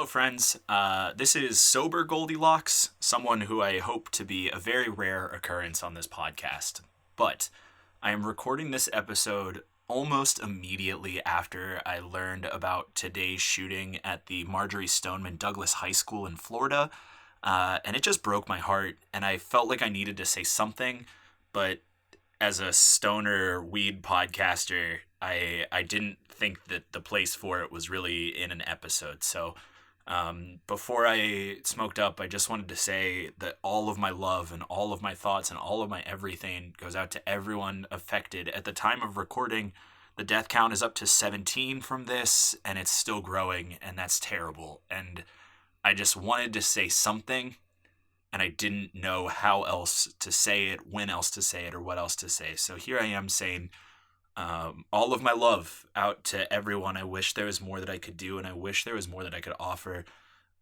Hello, friends. This is Sober Goldilocks, someone who I hope to be a very rare occurrence on this podcast. But I am recording this episode almost immediately after I learned about today's shooting at the Marjorie Stoneman Douglas High School in Florida. And it just broke my heart, and I felt like I needed to say something, but as a stoner weed podcaster, I didn't think that the place for it was really in an episode. So before I smoked up, I just wanted to say that all of my love and all of my thoughts and all of my everything goes out to everyone affected. At the time of recording, the death count is up to 17 from this, and it's still growing, and that's terrible. And I just wanted to say something, and I didn't know how else to say it, when else to say it, or what else to say. So here I am saying all of my love out to everyone. I wish there was more that I could do, and I wish there was more that I could offer.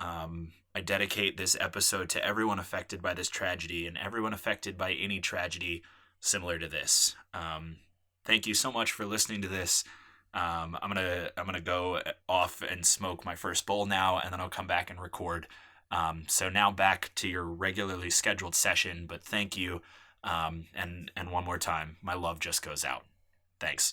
I dedicate this episode to everyone affected by this tragedy and everyone affected by any tragedy similar to this. Thank you so much for listening to this. I'm gonna go off and smoke my first bowl now, and then I'll come back and record. So now back to your regularly scheduled session, but thank you. And one more time, my love just goes out. Thanks.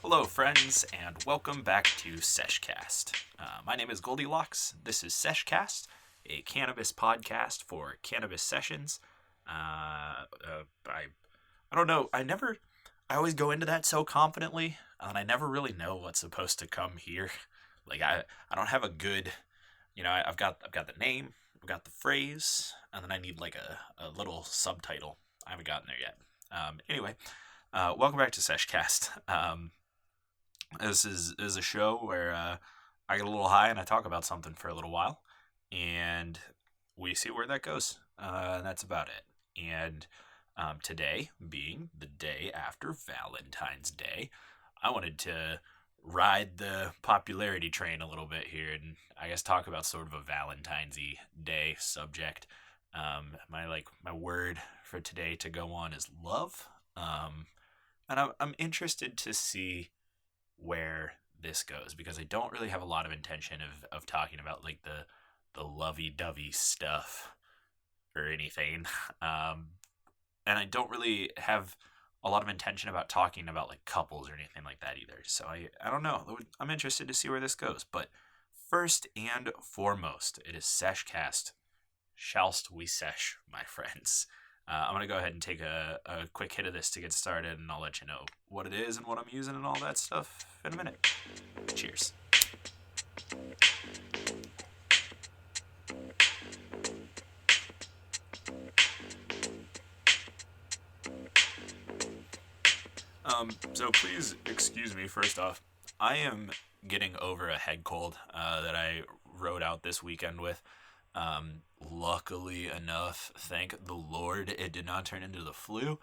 Hello, friends, and welcome back to Sesh Cast. My name is Goldilocks. This is Sesh Cast, a cannabis podcast for cannabis sessions. I don't know. I always go into that so confidently, and I never really know what's supposed to come here. Like I don't have a good, I've got the name, I've got the phrase, and then I need like a little subtitle. I haven't gotten there yet. Anyway, welcome back to Sesh Cast. This is a show where I get a little high and I talk about something for a little while, and we see where that goes. And that's about it. And today, being the day after Valentine's Day, I wanted to ride the popularity train a little bit here and I guess talk about sort of a Valentine's-y Day subject. My word for today to go on is love. And I'm interested to see where this goes, because I don't really have a lot of intention of talking about like the lovey-dovey stuff or anything. And I don't really have a lot of intention about talking about like couples or anything like that either. So I don't know. I'm interested to see where this goes. But first and foremost, it is Sesh Cast. Shallst we sesh, my friends? I'm going to go ahead and take a quick hit of this to get started, and I'll let you know what it is and what I'm using and all that stuff in a minute. Cheers. So please excuse me first off. I am getting over a head cold that I rode out this weekend with. Luckily enough, thank the Lord, it did not turn into the flu,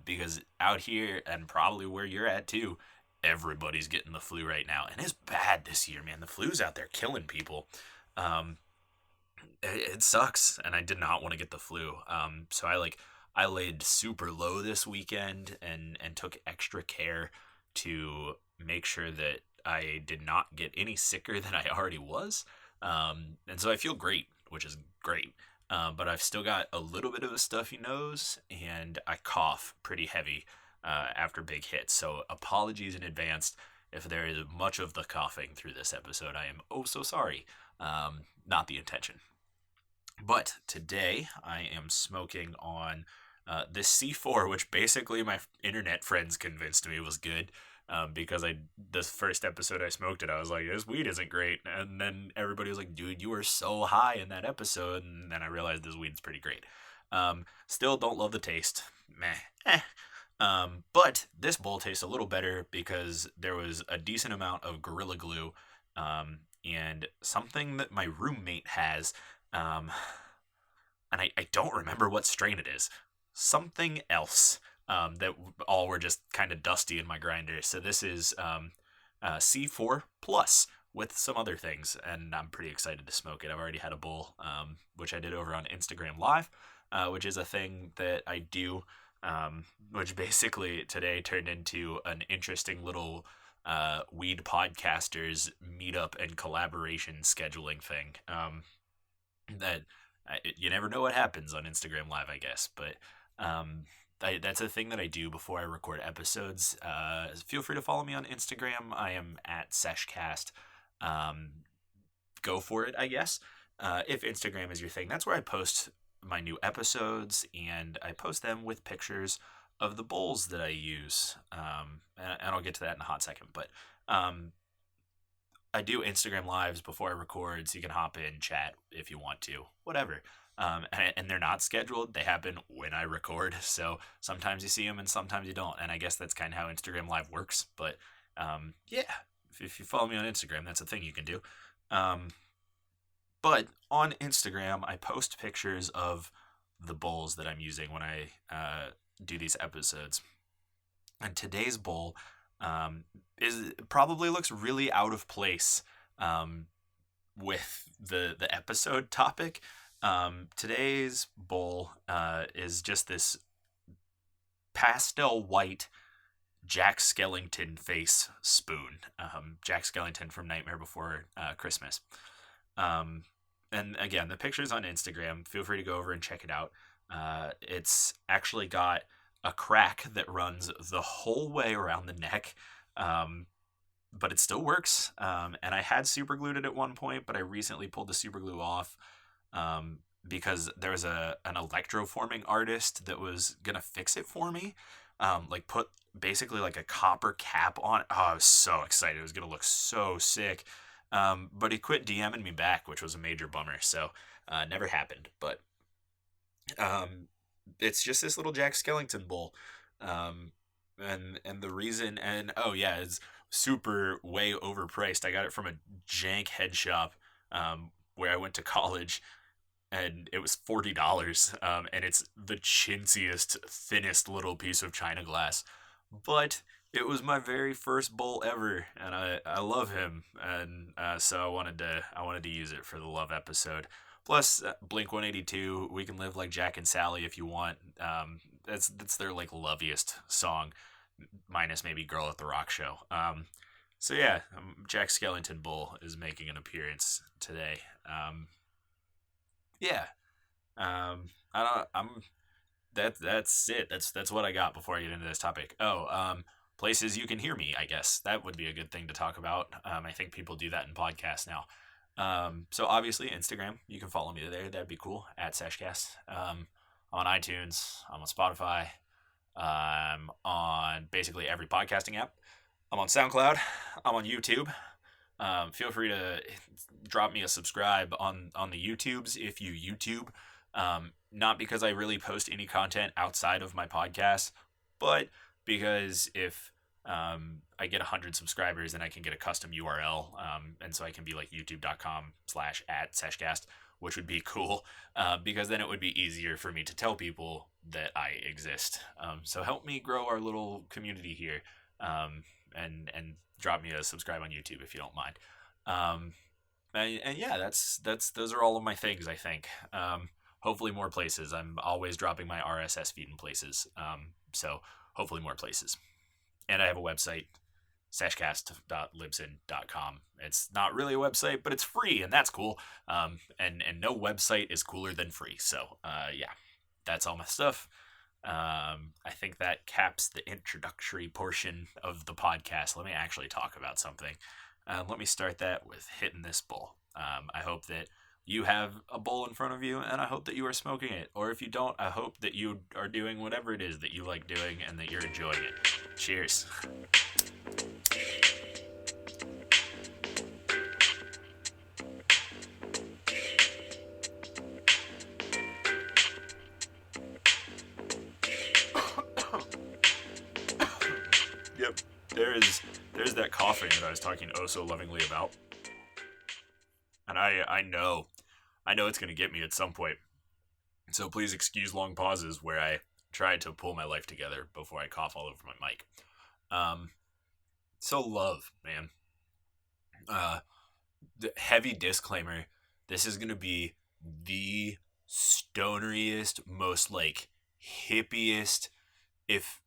because out here, and probably where you're at too, everybody's getting the flu right now, and it's bad this year, man. The flu's out there killing people. It sucks, and I did not want to get the flu. So I laid super low this weekend and took extra care to make sure that I did not get any sicker than I already was. And so I feel great, which is great. But I've still got a little bit of a stuffy nose, and I cough pretty heavy after big hits. So apologies in advance if there is much of the coughing through this episode. I am oh so sorry. Not the intention. But today I am smoking on this C4, which basically my internet friends convinced me was good. Because the first episode I smoked it, I was like, this weed isn't great. And then everybody was like, dude, you were so high in that episode. And then I realized this weed's pretty great. Still don't love the taste. Meh. But this bowl tastes a little better because there was a decent amount of Gorilla Glue, and something that my roommate has, and I don't remember what strain it is. Something else. That all were just kind of dusty in my grinder. So this is C4 Plus with some other things, and I'm pretty excited to smoke it. I've already had a bowl, which I did over on Instagram Live, which is a thing that I do which basically today turned into an interesting little weed podcasters meetup and collaboration scheduling thing. That you never know what happens on Instagram Live, I guess, but that's a thing that I do before I record episodes. Feel free to follow me on Instagram. I am at Sesh Cast. Um, go for it, I guess. If Instagram is your thing, that's where I post my new episodes, and I post them with pictures of the bowls that I use. And I'll get to that in a hot second. But I do Instagram lives before I record, so you can hop in, chat if you want to, whatever. And they're not scheduled; they happen when I record. So sometimes you see them, and sometimes you don't. And I guess that's kind of how Instagram Live works. But yeah, if you follow me on Instagram, that's a thing you can do. But on Instagram, I post pictures of the bowls that I'm using when I do these episodes. And today's bowl is probably looks really out of place with the episode topic. Today's bowl is just this pastel white Jack Skellington face spoon. Jack Skellington from Nightmare Before Christmas. And again, the picture's on Instagram. Feel free to go over and check it out. It's actually got a crack that runs the whole way around the neck, but it still works. And I had super glued it at one point, but I recently pulled the super glue off because there was an electroforming artist that was gonna fix it for me. Like put basically like a copper cap on it. Oh, I was so excited. It was gonna look so sick. But he quit DMing me back, which was a major bummer. So never happened. But it's just this little Jack Skellington bowl. And the reason, and oh yeah, it's super way overpriced. I got it from a jank head shop where I went to college, and it was $40. And it's the chintziest, thinnest little piece of china glass. But it was my very first bowl ever, and I love him, and so I wanted to use it for the love episode. Plus, Blink 182, "We Can Live Like Jack and Sally" if you want. That's their like loveliest song, minus maybe "Girl at the Rock Show." So yeah, Jack Skellington Bowl is making an appearance today. Yeah, I don't. That's it. That's what I got before I get into this topic. Places you can hear me, I guess. That would be a good thing to talk about. I think people do that in podcasts now. So obviously Instagram, you can follow me there. That'd be cool. At Seshcast. I'm on iTunes. I'm on Spotify. I'm on basically every podcasting app. I'm on SoundCloud. I'm on YouTube. Feel free to drop me a subscribe on the YouTubes if you YouTube. Not because I really post any content outside of my podcast, but because if I get 100 subscribers, then I can get a custom URL, and so I can be like youtube.com/@seshcast, which would be cool, because then it would be easier for me to tell people that I exist. So help me grow our little community here, and drop me a subscribe on YouTube if you don't mind. And yeah, those are all of my things, I think. Hopefully more places. I'm always dropping my RSS feed in places. So hopefully more places. And I have a website, seshcast.libsyn.com. It's not really a website, but it's free, and that's cool. And no website is cooler than free. So yeah, that's all my stuff. I think that caps the introductory portion of the podcast. Let me actually talk about something. Let me start that with hitting this bowl. I hope that you have a bowl in front of you, and I hope that you are smoking it. Or if you don't, I hope that you are doing whatever it is that you like doing and that you're enjoying it. Cheers. Yep, there's that coughing that I was talking oh so lovingly about. And I know it's going to get me at some point. So please excuse long pauses where I try to pull my life together before I cough all over my mic. So love, man. The heavy disclaimer. This is going to be the stoneriest, most like hippiest, if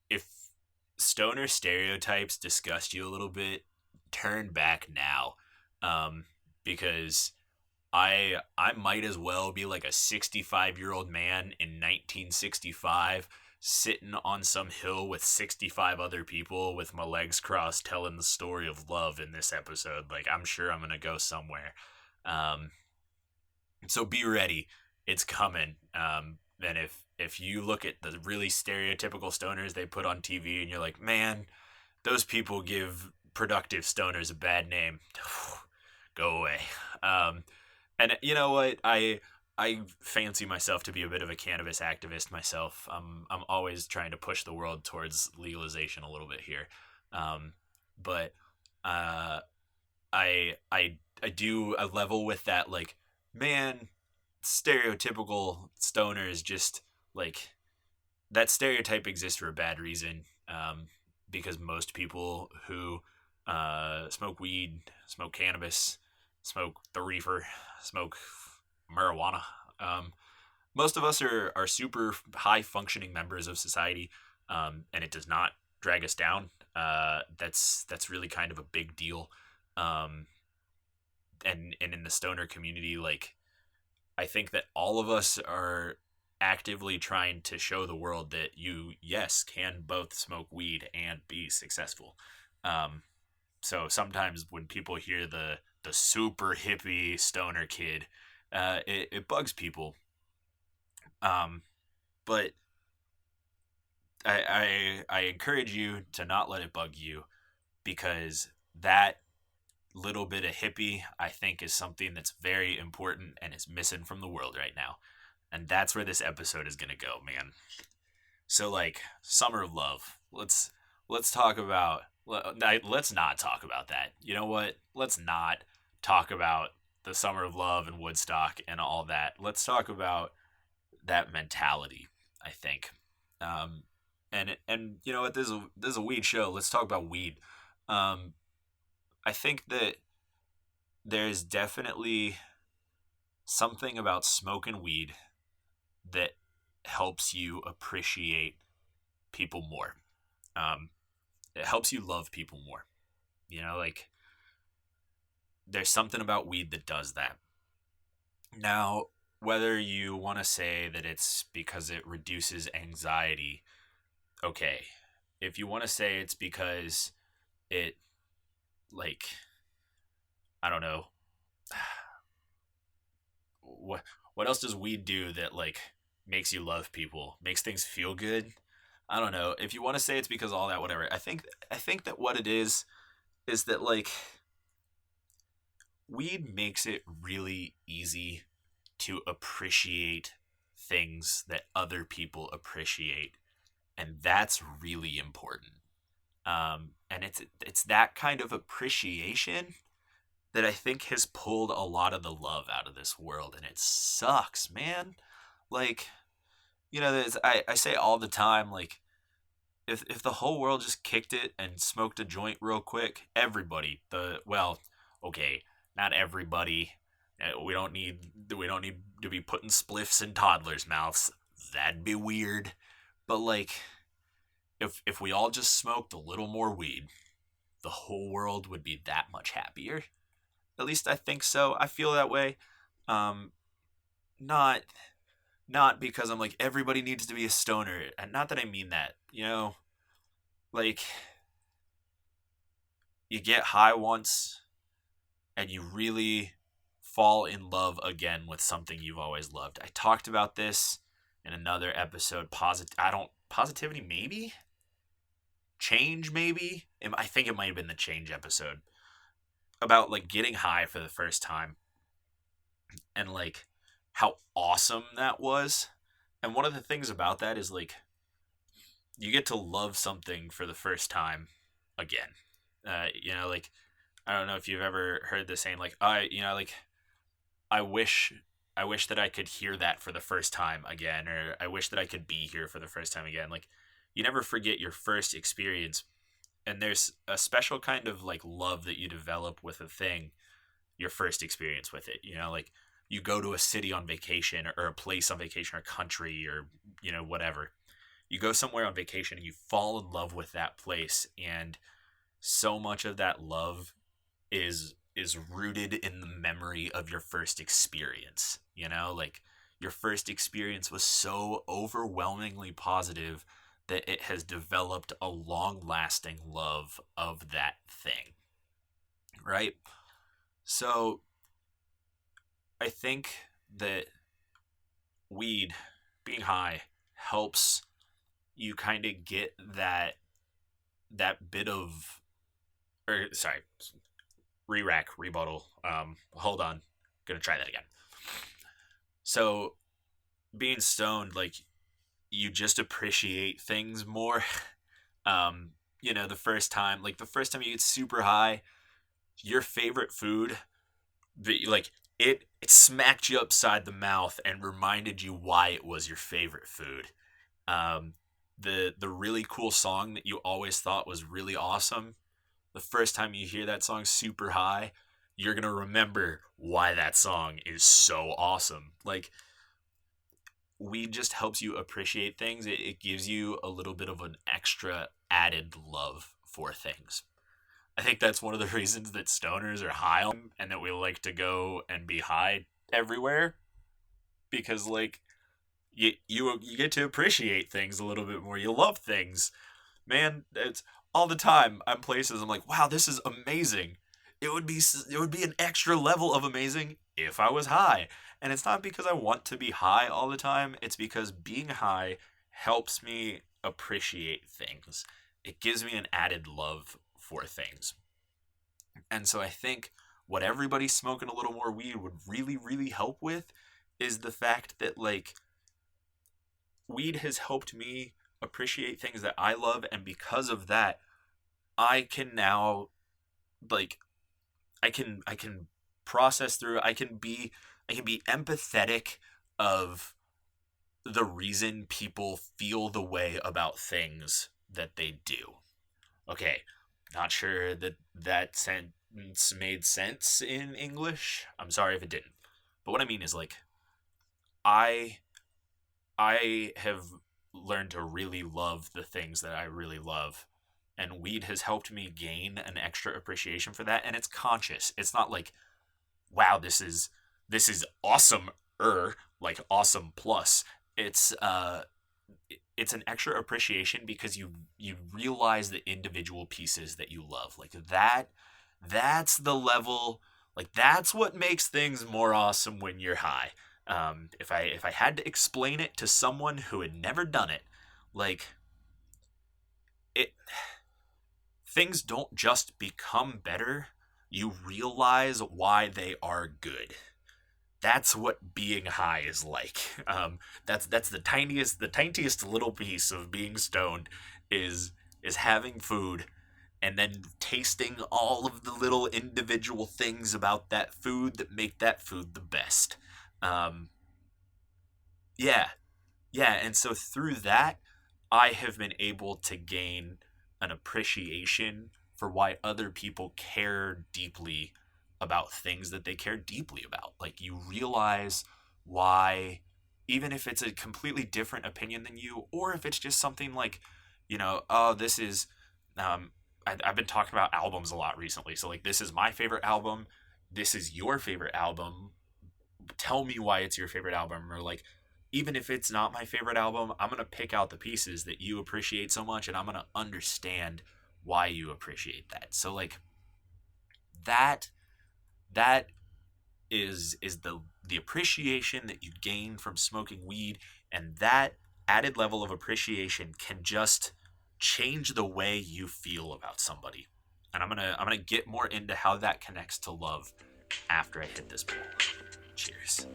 stoner stereotypes disgust you a little bit, turn back now, um, because I might as well be like a 65-year-old man in 1965 sitting on some hill with 65 other people with my legs crossed telling the story of love in this episode. Like, I'm sure I'm going to go somewhere. Um, so be ready. It's coming. And if you look at the really stereotypical stoners they put on TV and you're like, man, those people give productive stoners a bad name, go away. Um, and you know what? I fancy myself to be a bit of a cannabis activist myself. I'm always trying to push the world towards legalization a little bit here. Um, but uh, I do a level with that, like, man, stereotypical stoners just like that stereotype exists for a bad reason. Because most people who smoke weed, smoke cannabis, smoke the reefer, smoke marijuana. Most of us are super high functioning members of society, and it does not drag us down. That's really kind of a big deal. Um, and in the stoner community, like, I think that all of us are actively trying to show the world that you, yes, can both smoke weed and be successful. Um, so sometimes when people hear the super hippie stoner kid, it bugs people. Um, but I encourage you to not let it bug you, because that little bit of hippie, I think, is something that's very important and is missing from the world right now. And that's where this episode is gonna go, man. So, like, summer of love. Let's talk about. Let's not talk about that. You know what? Let's not talk about the summer of love and Woodstock and all that. Let's talk about that mentality, I think. Um, and you know what? This is a weed show. Let's talk about weed. Um, I think that there's definitely something about smoking weed that helps you appreciate people more. Um, it helps you love people more. You know, like, there's something about weed that does that. Now, whether you want to say that it's because it reduces anxiety, okay. If you want to say it's because it, like, I don't know, what what else does weed do that, like, makes you love people, makes things feel good? I don't know. If you want to say it's because of all that, whatever. I think that what it is that, like, weed makes it really easy to appreciate things that other people appreciate, and that's really important. And it's that kind of appreciation that I think has pulled a lot of the love out of this world, and it sucks, man. Like, I say all the time, like, if the whole world just kicked it and smoked a joint real quick, everybody, okay, not everybody. We don't need to be putting spliffs in toddlers' mouths. That'd be weird. But, like, if we all just smoked a little more weed, the whole world would be that much happier. At least I think so. I feel that way. Um, not not because I'm like everybody needs to be a stoner, and not that I mean that. Like, you get high once and you really fall in love again with something you've always loved. I talked about this in another episode. Positivity, maybe change, maybe. I think it might have been the change episode, about, like, getting high for the first time and, like, how awesome that was. And one of the things about that is, like, you get to love something for the first time again. Like, I don't know if you've ever heard the saying, like, I wish I wish that I could hear that for the first time again, or I wish that I could be here for the first time again. Like, you never forget your first experience, and there's a special kind of, like, love that you develop with a thing, your first experience with it. Like, you go to a city on vacation, or a place on vacation, or a country, or whatever, you go somewhere on vacation and you fall in love with that place, and so much of that love is rooted in the memory of your first experience. Like your first experience was so overwhelmingly positive that it has developed a long-lasting love of that thing, right? So I think that weed, being high, helps you kind of get that bit of, or sorry, re-rack, rebuttal. Hold on, gonna try that again. So being stoned, like, you just appreciate things more. The first time you get super high, your favorite food, like, it smacked you upside the mouth and reminded you why it was your favorite food. Um, the really cool song that you always thought was really awesome, the first time you hear that song super high, you're gonna remember why that song is so awesome. Like, weed just helps you appreciate things. It gives you a little bit of an extra added love for things. I think that's one of the reasons that stoners are high on, and that we like to go and be high everywhere, because, like, you get to appreciate things a little bit more. You love things, man. It's all the time. I'm places, I'm like, wow, this is amazing. It would be an extra level of amazing if I was high. And it's not because I want to be high all the time. It's because being high helps me appreciate things. It gives me an added love for things. And so I think what everybody smoking a little more weed would really, really help with is the fact that, like, weed has helped me appreciate things that I love, and because of that, I can now, like, I can process through. I can be empathetic of the reason people feel the way about things that they do. Okay, not sure that sentence made sense in English. I'm sorry if it didn't. But what I mean is, like, I I have learned to really love the things that I really love. And weed has helped me gain an extra appreciation for that, and it's conscious. It's not like, wow, this is awesome, like awesome plus. It's an extra appreciation because you realize the individual pieces that you love. Like, that's the level. Like, that's what makes things more awesome when you're high. If I had to explain it to someone who had never done it, like, it things don't just become better. You realize why they are good. That's what being high is like. That's the tiniest little piece of being stoned is having food, and then tasting all of the little individual things about that food that make that food the best. Um, yeah, yeah, and so through that, I have been able to gain an appreciation for why other people care deeply about things that they care deeply about. Like, you realize why, even if it's a completely different opinion than you, or if it's just something like, oh, this is, I've been talking about albums a lot recently. So, like, this is my favorite album. This is your favorite album. Tell me why it's your favorite album. Or, like, even if it's not my favorite album, I'm going to pick out the pieces that you appreciate so much, and I'm going to understand why you appreciate that. So, like, that that is the appreciation that you gain from smoking weed, and that added level of appreciation can just change the way you feel about somebody. And I'm gonna get more into how that connects to love after I hit this bowl. Cheers.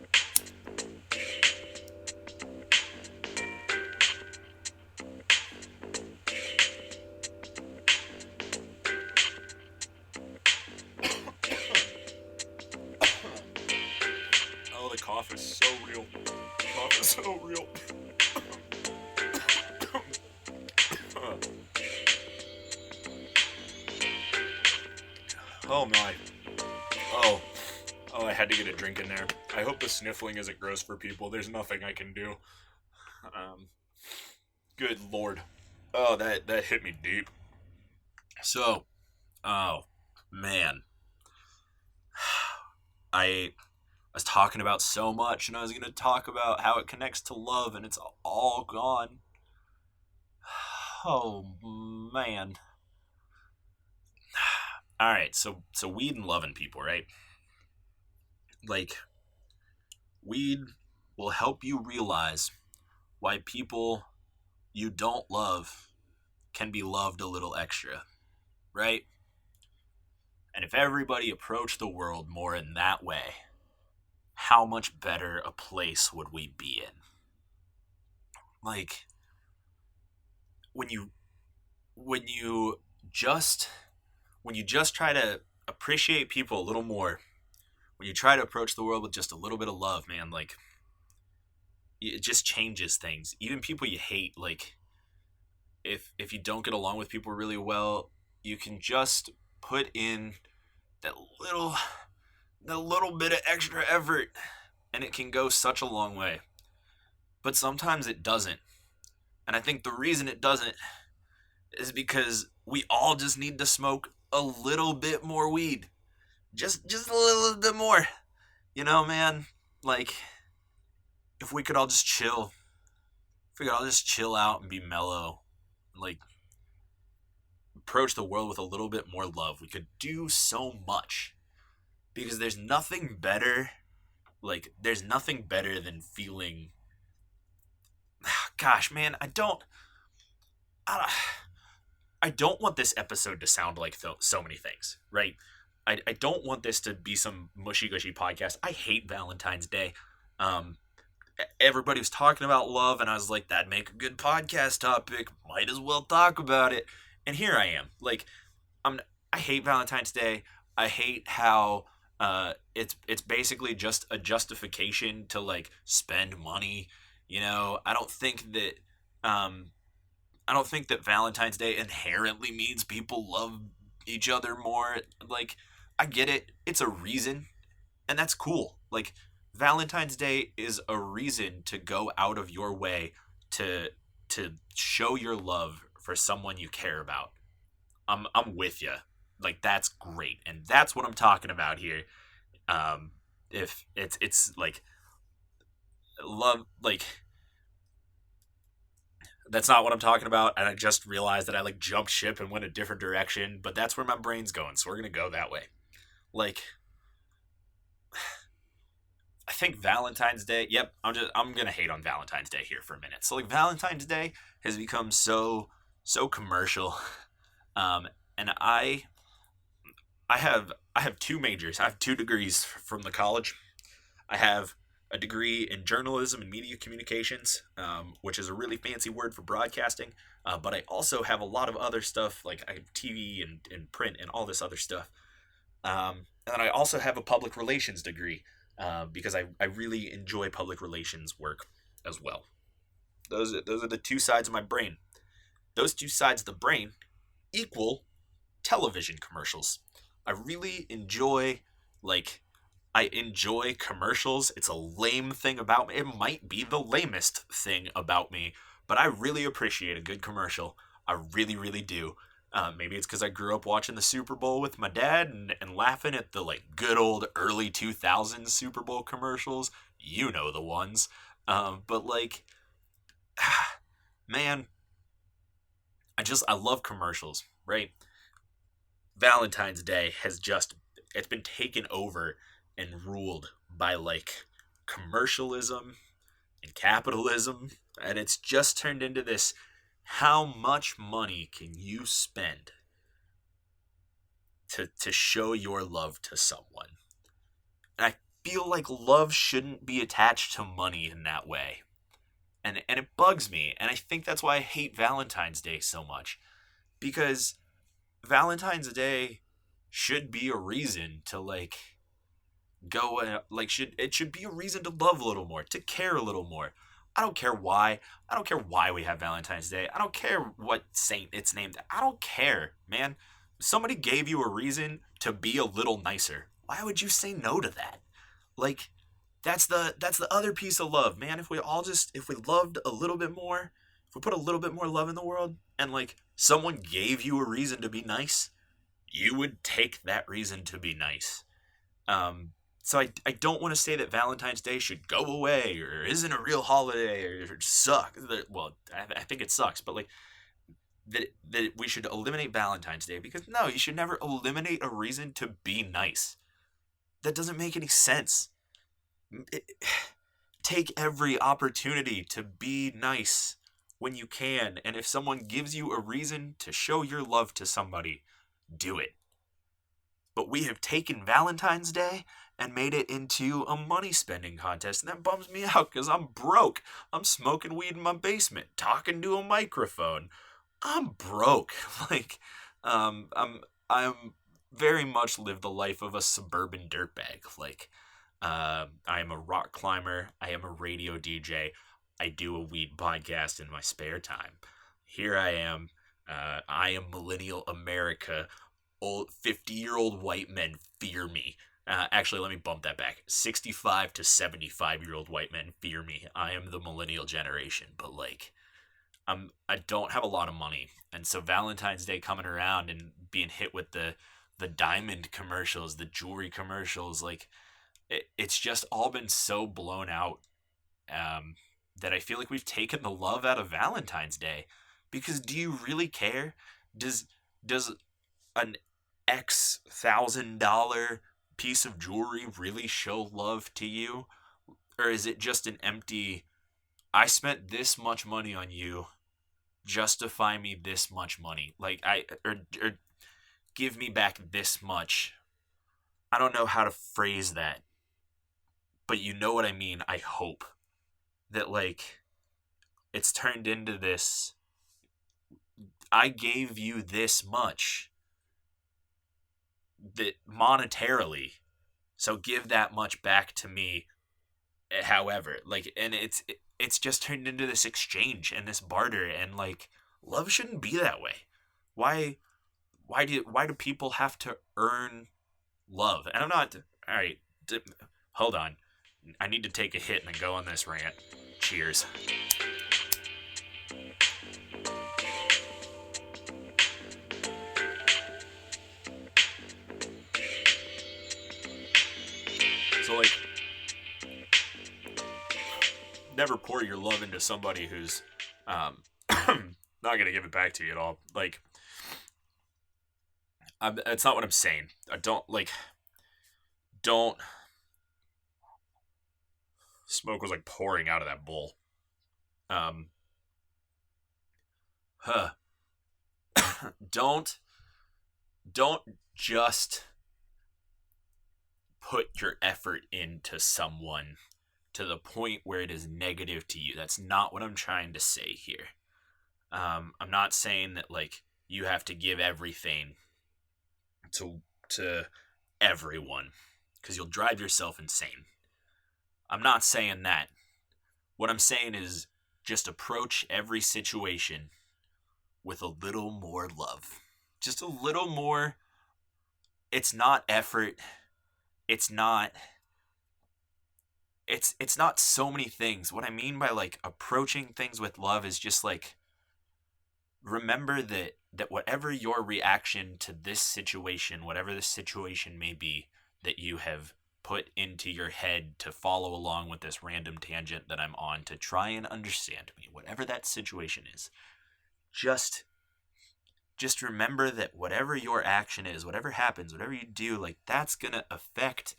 Oh, the cough is so real. The cough is so real. Oh my. Oh. Oh, I had to get a drink in there. I hope the sniffling isn't gross for people. There's nothing I can do. Um, Good Lord. Oh, that hit me deep. So, oh man, I was talking about so much, and I was gonna talk about how it connects to love, and it's all gone. Oh man. All right, so weed and loving people, right? Like weed will help you realize why people you don't love can be loved a little extra, right? And if everybody approached the world more in that way, how much better a place would we be in? Like when you when you just when you just try to appreciate people a little more, when you try to approach the world with just a little bit of love, man, like it just changes things. Even people you hate, like if you don't get along with people really well, you can just put in that little that little bit of extra effort and it can go such a long way. But sometimes it doesn't. And I think the reason it doesn't is because we all just need to smoke a little bit more weed. Just a little bit more. You know, man, like if we could all just chill. If we could all just chill out and be mellow, like approach the world with a little bit more love, we could do so much. Because there's nothing better, there's nothing better than feeling gosh, man, I, I don't want this episode to sound like so many things, right? I don't want this to be some mushy gushy podcast. I hate Valentine's Day. Um, Everybody was talking about love, and I was like, that'd make a good podcast topic. Might as well talk about it. And here I am. I hate Valentine's Day. I hate how it's basically just a justification to like spend money. You know, um I don't think that Valentine's Day inherently means people love each other more. Like, I get it. It's a reason, and that's cool. Like, Valentine's Day is a reason to go out of your way to show your love for someone you care about. I'm with you. Like, that's great, and that's what I'm talking about here. If it's like love, like that's not what I'm talking about, and I just realized that I like jumped ship and went a different direction, but that's where my brain's going, so we're gonna go that way. Like, I think Valentine's Day. Yep, I'm gonna hate on Valentine's Day here for a minute. So like Valentine's Day has become so commercial, and I have two majors. I have 2 degrees from the college. I have a degree in journalism and media communications, which is a really fancy word for broadcasting. But I also have a lot of other stuff, like I have TV and print and all this other stuff. And I also have a public relations degree because I really enjoy public relations work as well. Those are the two sides of my brain. Those two sides of the brain equal television commercials. I really enjoy like I enjoy commercials. It's a lame thing about me. It might be the lamest thing about me, but I really appreciate a good commercial. I really, really do. Maybe it's because I grew up watching the Super Bowl with my dad and laughing at the like good old early 2000s Super Bowl commercials. You know the ones. But like, man, I love commercials, right? Valentine's Day it's been taken over and ruled by like commercialism and capitalism, and it's just turned into this how much money can you spend to show your love to someone. And I feel like love shouldn't be attached to money in that way, and it bugs me, and I think that's why I hate Valentine's Day so much, because Valentine's Day should be a reason to like go like should be a reason to love a little more, to care a little more. I don't care why. I don't care why we have Valentine's Day. I don't care what saint it's named. I don't care, man. Somebody gave you a reason to be a little nicer. Why would you say no to that? Like that's the other piece of love, man. If we loved a little bit more, if we put a little bit more love in the world, and like someone gave you a reason to be nice, you would take that reason to be nice. Um, so I don't want to say that Valentine's Day should go away or isn't a real holiday or suck. Well, I think it sucks, but like that we should eliminate Valentine's Day, because no, you should never eliminate a reason to be nice. That doesn't make any sense. It, take every opportunity to be nice when you can, and if someone gives you a reason to show your love to somebody, do it. But we have taken Valentine's Day and made it into a money spending contest, and that bums me out because I'm broke. I'm smoking weed in my basement, talking to a microphone. I'm broke. Like, I'm very much live the life of a suburban dirtbag. Like, I am a rock climber. I am a radio DJ. I do a weed podcast in my spare time. Here I am. I am millennial America. Old 50-year-old white men fear me. Actually, let me bump that back. 65 to 75-year-old white men fear me. I am the millennial generation, but like, I don't have a lot of money, and so Valentine's Day coming around and being hit with the diamond commercials, the jewelry commercials, like it's just all been so blown out, that I feel like we've taken the love out of Valentine's Day. Because do you really care? Does an $X1,000 piece of jewelry really show love to you? Or is it just an empty, I spent this much money on you, justify me this much money? Like, or give me back this much. I don't know how to phrase that, but you know what I mean, I hope. That, like, it's turned into this, I gave you this much, that monetarily, so give that much back to me, however. Like, and it's just turned into this exchange and this barter, and like, love shouldn't be that way. Why do people have to earn love? And I'm not, all right, hold on. I need to take a hit and then go on this rant. Cheers. So, like, never pour your love into somebody who's not gonna give it back to you at all. Like, it's not what I'm saying. Don't. Smoke was like pouring out of that bowl. Huh. Don't just put your effort into someone to the point where it is negative to you. That's not what I'm trying to say here. I'm not saying that like you have to give everything to everyone, because you'll drive yourself insane. I'm not saying that. What I'm saying is just approach every situation with a little more love. Just a little more. It's not effort. It's not so many things. What I mean by like approaching things with love is just like, remember that whatever your reaction to this situation, whatever the situation may be that you have put into your head to follow along with this random tangent that I'm on to try and understand me, whatever that situation is, just remember that whatever your action is, whatever happens, whatever you do, like, that's gonna affect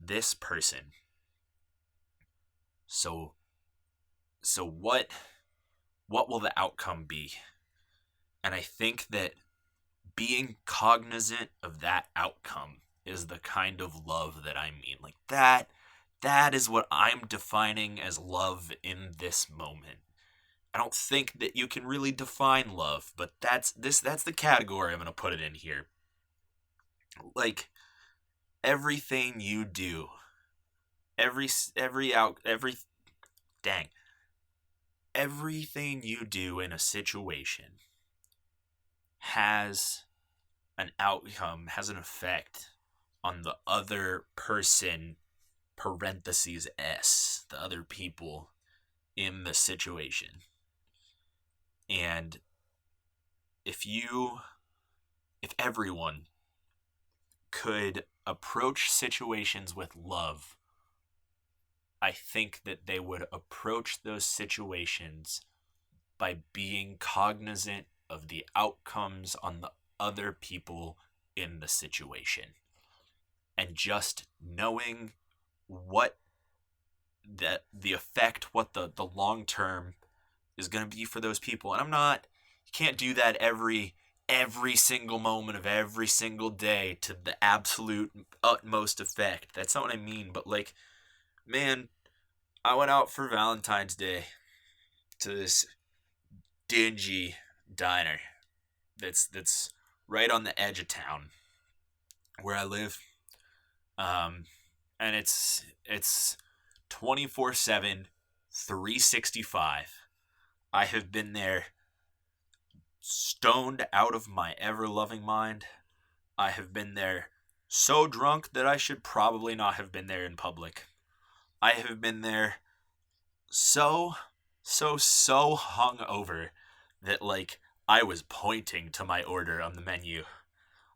this person. So what will the outcome be? And I think that being cognizant of that outcome is the kind of love that I mean. Like, that is what I'm defining as love in this moment. I don't think that you can really define love, but that's the category I'm going to put it in here. Like, everything you do, everything you do in a situation has an outcome, has an effect on the other person, parentheses S, the other people in the situation. And if everyone could approach situations with love, I think that they would approach those situations by being cognizant of the outcomes on the other people in the situation, and just knowing what the effect, what the long term is going to be for those people. And you can't do that every single moment of every single day to the absolute utmost effect. That's not what I mean. But like, man, I went out for Valentine's Day to this dingy diner that's right on the edge of town where I live. And it's 24/7, 365. I have been there stoned out of my ever-loving mind. I have been there so drunk that I should probably not have been there in public. I have been there so hungover that, like, I was pointing to my order on the menu.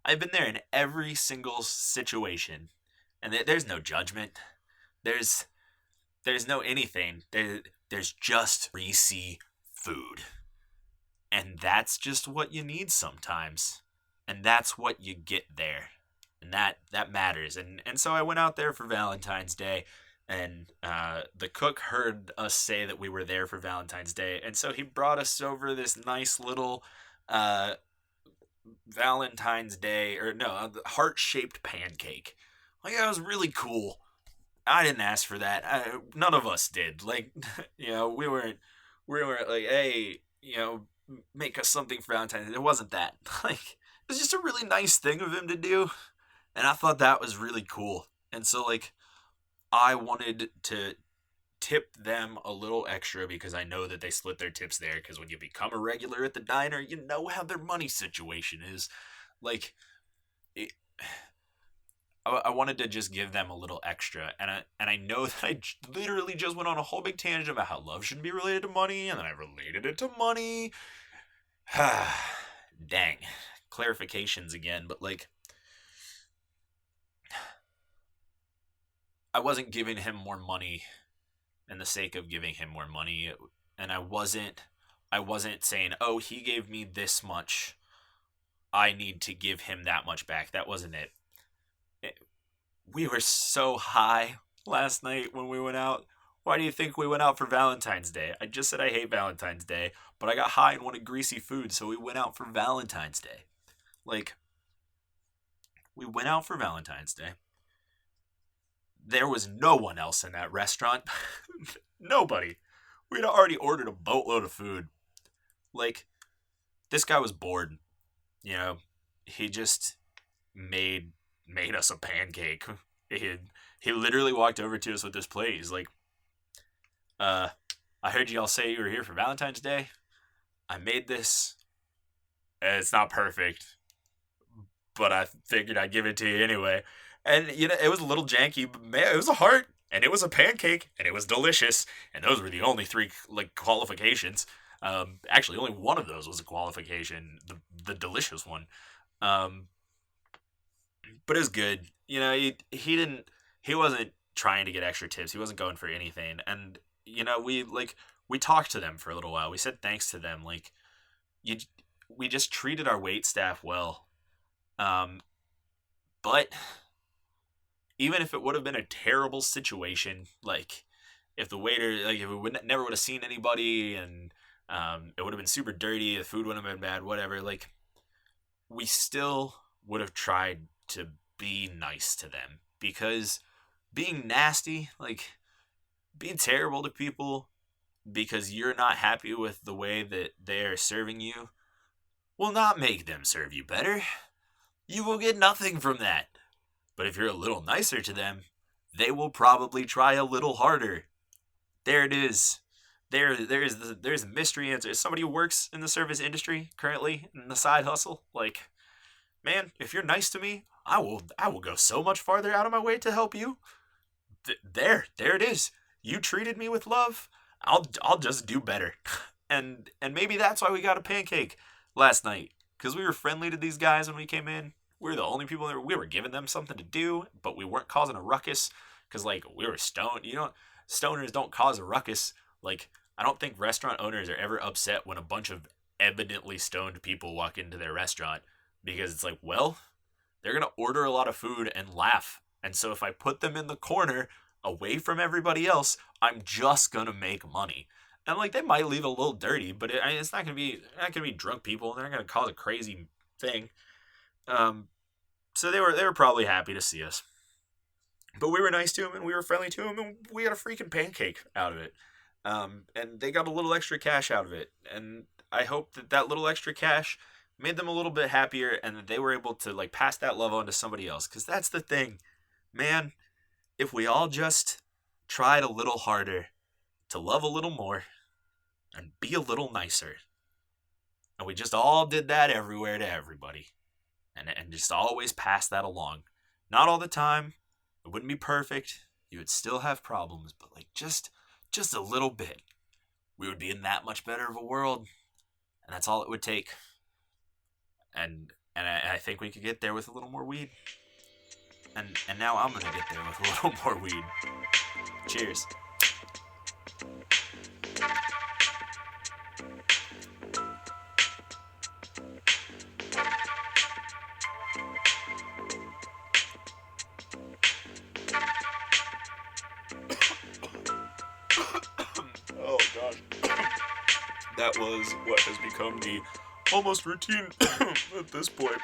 I've been there in every single situation, and there's no judgment. There's no anything. There's just greasy food. And that's just what you need sometimes. And that's what you get there. And that matters. And so I went out there for Valentine's Day, and the cook heard us say that we were there for Valentine's Day, and so he brought us over this nice little Valentine's Day, or no, heart-shaped pancake. Like, that was really cool. I didn't ask for that. None of us did. Like, we weren't like, hey, make us something for Valentine's Day. It wasn't that. Like, it was just a really nice thing of him to do, and I thought that was really cool. And so, like, I wanted to tip them a little extra because I know that they split their tips there, because when you become a regular at the diner, you know how their money situation is. Like, I wanted to just give them a little extra, and I know that I literally just went on a whole big tangent about how love shouldn't be related to money, and then I related it to money. Dang. Clarifications again, but like, I wasn't giving him more money in the sake of giving him more money, and I wasn't saying, oh, he gave me this much, I need to give him that much back. That wasn't it. We were so high last night when we went out. Why do you think we went out for Valentine's Day? I just said I hate Valentine's Day, but I got high and wanted greasy food, so we went out for Valentine's Day. Like, we went out for Valentine's Day. There was no one else in that restaurant. Nobody. We'd already ordered a boatload of food. Like, this guy was bored. He just made us a pancake. He literally walked over to us with this plate. He's like, I heard y'all say you were here for Valentine's Day. I made this. It's not perfect, but I figured I'd give it to you anyway. And, it was a little janky, but man, it was a heart, and it was a pancake, and it was delicious, and those were the only three, like, qualifications. Actually, only one of those was a qualification, the delicious one. But it was good. He wasn't trying to get extra tips. He wasn't going for anything. And, we talked to them for a little while. We said thanks to them. Like, we just treated our wait staff well. But even if it would have been a terrible situation, like, if the waiter, like, if we never would have seen anybody, and it would have been super dirty, the food would have been bad, whatever, like, we still would have tried to be nice to them, because being nasty, like, being terrible to people because you're not happy with the way that they're serving you will not make them serve you better. You will get nothing from that. But if you're a little nicer to them, they will probably try a little harder. There it is. There's a mystery answer. As somebody who works in the service industry currently in the side hustle, like, man, if you're nice to me, I will go so much farther out of my way to help you. There it is. You treated me with love. I'll just do better. And maybe that's why we got a pancake last night, because we were friendly to these guys when we came in. We were the only people that we were giving them something to do, but we weren't causing a ruckus because like we were stoned. Stoners don't cause a ruckus. Like I don't think restaurant owners are ever upset when a bunch of evidently stoned people walk into their restaurant, because it's like, well, they're gonna order a lot of food and laugh, and so if I put them in the corner away from everybody else, I'm just gonna make money. And like they might leave a little dirty, but it's not gonna be drunk people. They're not gonna cause a crazy thing. Um, so they were probably happy to see us. But we were nice to them and we were friendly to them and we got a freaking pancake out of it. And they got a little extra cash out of it. And I hope that little extra cash made them a little bit happier and that they were able to like pass that love on to somebody else. Because that's the thing, man. If we all just tried a little harder to love a little more and be a little nicer, and we just all did that everywhere to everybody, and just always pass that along. Not all the time. It wouldn't be perfect. You would still have problems, but like just a little bit, we would be in that much better of a world, and that's all it would take. And I think we could get there with a little more weed. And now I'm gonna get there with a little more weed. Cheers. Oh gosh. That was what has become the almost routine at this point.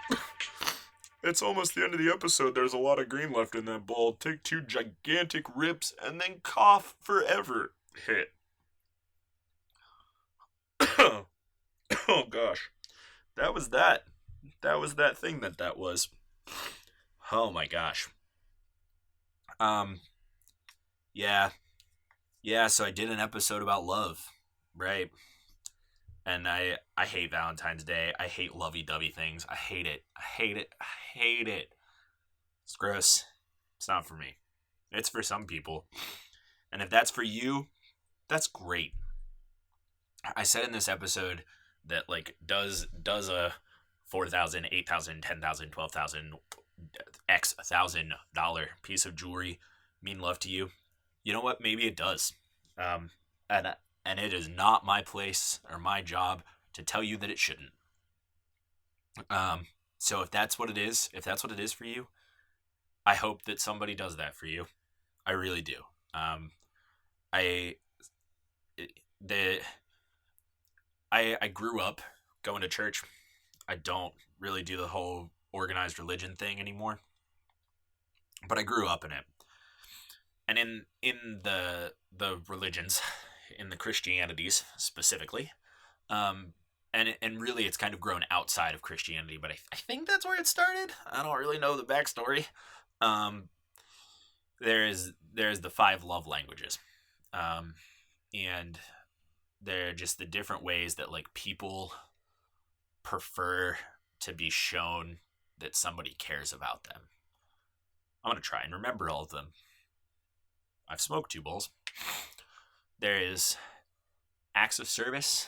It's almost the end of the episode. There's a lot of green left in that bowl. Take 2 gigantic rips and then cough forever. Hit. Oh gosh. That was that. That was that thing that was. Oh my gosh. Yeah. Yeah, so I did an episode about love, right? And I hate Valentine's Day. I hate lovey-dovey things. I hate it. I hate it. I hate it. It's gross. It's not for me. It's for some people. And if that's for you, that's great. I said in this episode that like does a 4,000, 8,000, 10,000, 12,000 X $1,000 piece of jewelry mean love to you? You know what? Maybe it does. And it is not my place or my job to tell you that it shouldn't. So if that's what it is for you, I hope that somebody does that for you. I really do. I grew up going to church. I don't really do the whole organized religion thing anymore, but I grew up in it. And in the religions, in the Christianities specifically, and really it's kind of grown outside of Christianity, but I think that's where it started. I don't really know the backstory. There's the 5 love languages, and they're just the different ways that like people prefer to be shown that somebody cares about them. I'm gonna try and remember all of them. I've smoked 2 bowls. There is acts of service,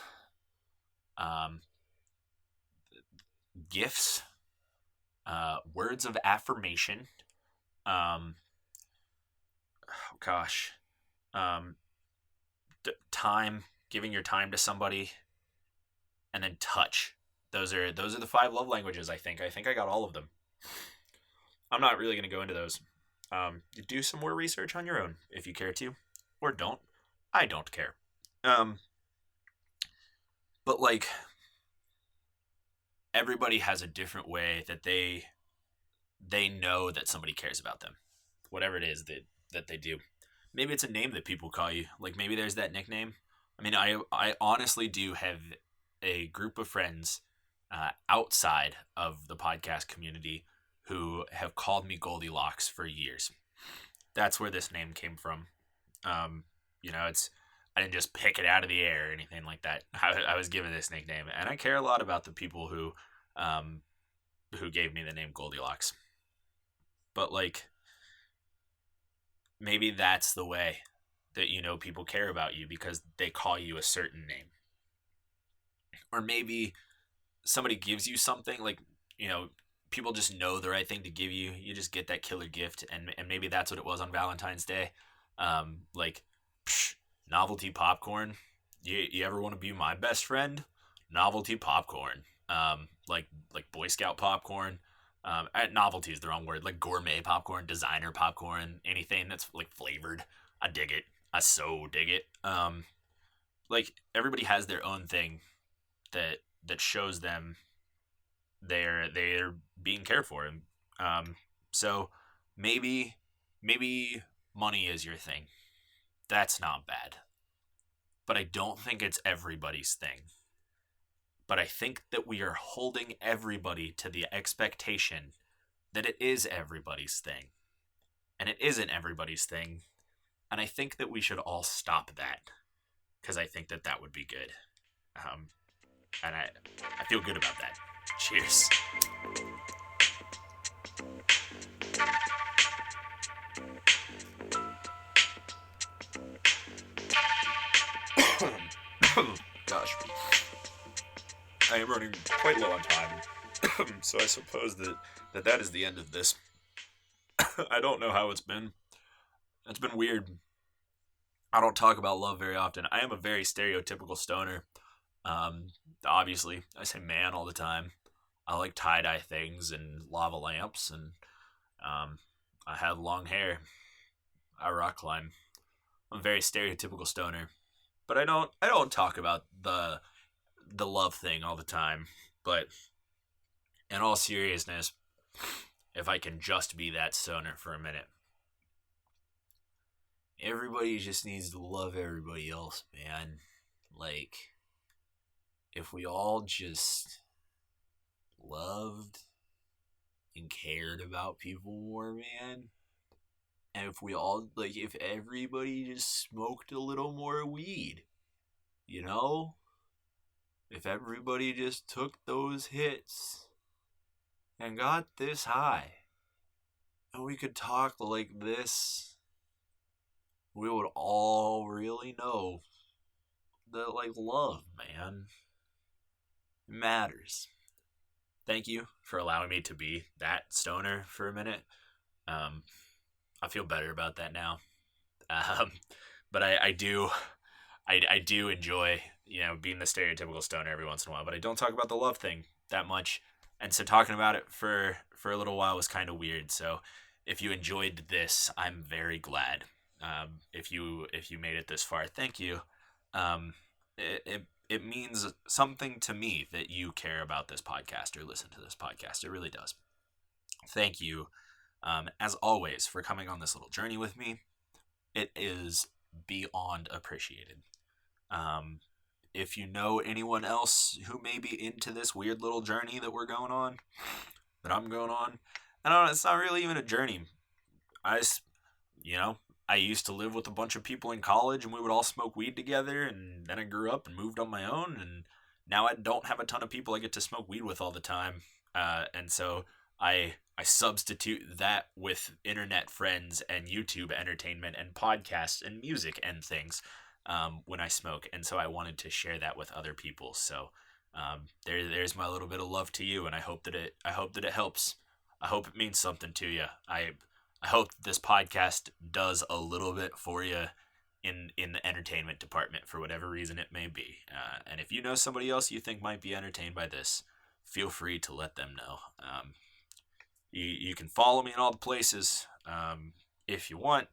gifts, words of affirmation, time, giving your time to somebody, and then touch. Those are the 5 love languages. I think I got all of them. I'm not really going to go into those. Do some more research on your own if you care to, or don't. I don't care. But like everybody has a different way that they know that somebody cares about them, whatever it is that they do. Maybe it's a name that people call you. Like maybe there's that nickname. I mean, I honestly do have a group of friends outside of the podcast community who have called me Goldilocks for years. That's where this name came from. I didn't just pick it out of the air or anything like that. I was given this nickname, and I care a lot about the people who gave me the name Goldilocks. But like, maybe that's the way that people care about you, because they call you a certain name. Or maybe somebody gives you something like, you know, people just know the right thing to give you. You just get that killer gift, and maybe that's what it was on Valentine's Day. Like, psh, novelty popcorn. You ever want to be my best friend? Novelty popcorn. Like Boy Scout popcorn. Novelty is the wrong word. Like gourmet popcorn, designer popcorn, anything that's like flavored. I dig it. I so dig it. Like everybody has their own thing that shows them they're being cared for. And so maybe money is your thing. That's not bad. But I don't think it's everybody's thing. But I think that we are holding everybody to the expectation that it is everybody's thing. And it isn't everybody's thing. And I think that we should all stop that. Because I think that that would be good. Um, and I feel good about that. Cheers. Gosh. I am running quite low on time. So I suppose that is the end of this. I don't know how it's been. It's been weird. I don't talk about love very often. I am a very stereotypical stoner. Obviously, I say man all the time. I like tie-dye things and lava lamps, and I have long hair. I rock climb. I'm a very stereotypical stoner. But I don't talk about the love thing all the time. But in all seriousness, if I can just be that stoner for a minute, everybody just needs to love everybody else, man. Like, if we all just loved and cared about people more, man, and if we all, like, if everybody just smoked a little more weed, you know? If everybody just took those hits and got this high, and we could talk like this, we would all really know that, like, love, man, matters. Thank you for allowing me to be that stoner for a minute. Um, I feel better about that now. Um, but I do enjoy, being the stereotypical stoner every once in a while. But I don't talk about the love thing that much, and so talking about it for a little while was kind of weird. So if you enjoyed this, I'm very glad. If you made it this far, thank you. It means something to me that you care about this podcast or listen to this podcast. It really does. Thank you, as always, for coming on this little journey with me. It is beyond appreciated. Um, if you know anyone else who may be into this weird little journey that we're going on, that I'm going on, I don't know, it's not really even a journey. I just, you know, I used to live with a bunch of people in college and we would all smoke weed together, and then I grew up and moved on my own, and now I don't have a ton of people I get to smoke weed with all the time. And so I substitute that with internet friends and YouTube entertainment and podcasts and music and things, when I smoke, and so I wanted to share that with other people. So there's my little bit of love to you, and I hope that it helps. I hope it means something to you. I hope this podcast does a little bit for you in the entertainment department for whatever reason it may be. And if you know somebody else you think might be entertained by this, feel free to let them know. You can follow me in all the places, if you want.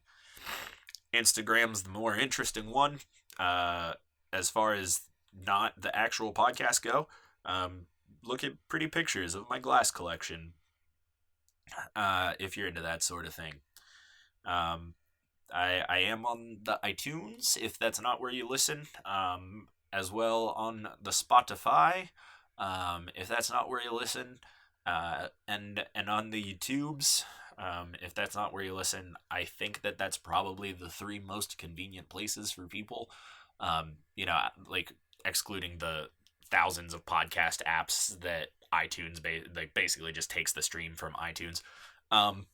Instagram's the more interesting one, as far as not the actual podcast go. Look at pretty pictures of my glass collection, if you're into that sort of thing. Um, I am on the iTunes, if that's not where you listen, as well on the Spotify, if that's not where you listen, and on the YouTubes, if that's not where you listen. I think that that's probably the three most convenient places for people. Like excluding the thousands of podcast apps that iTunes like basically just takes the stream from iTunes. Um,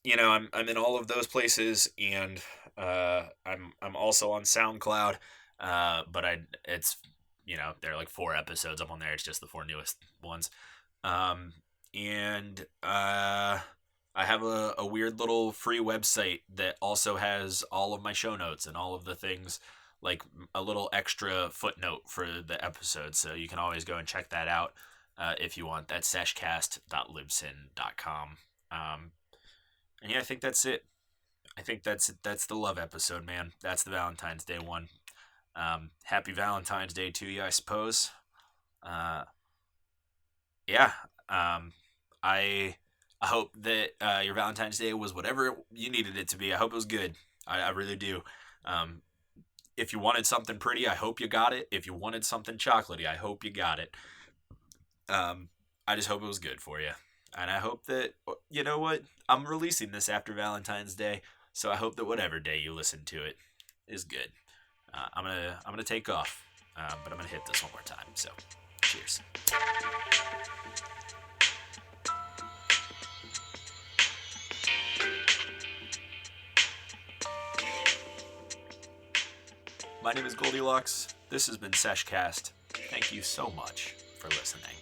I'm in all of those places, and I'm also on SoundCloud. But it's there are like 4 episodes up on there. It's just the 4 newest ones. And I have a weird little free website that also has all of my show notes and all of the things, like a little extra footnote for the episode. So you can always go and check that out if you want. That's seshcast.libsyn.com. And yeah, I think that's it. I think that's the love episode, man. That's the Valentine's Day one. Happy Valentine's Day to you, I suppose. Yeah. I hope that your Valentine's Day was whatever you needed it to be. I hope it was good. I really do. If you wanted something pretty, I hope you got it. If you wanted something chocolatey, I hope you got it. I just hope it was good for you. And I hope that, you know what? I'm releasing this after Valentine's Day, so I hope that whatever day you listen to it is good. I'm gonna take off, but I'm gonna hit this one more time. So, cheers. My name is Goldilocks. This has been Sesh Cast. Thank you so much for listening.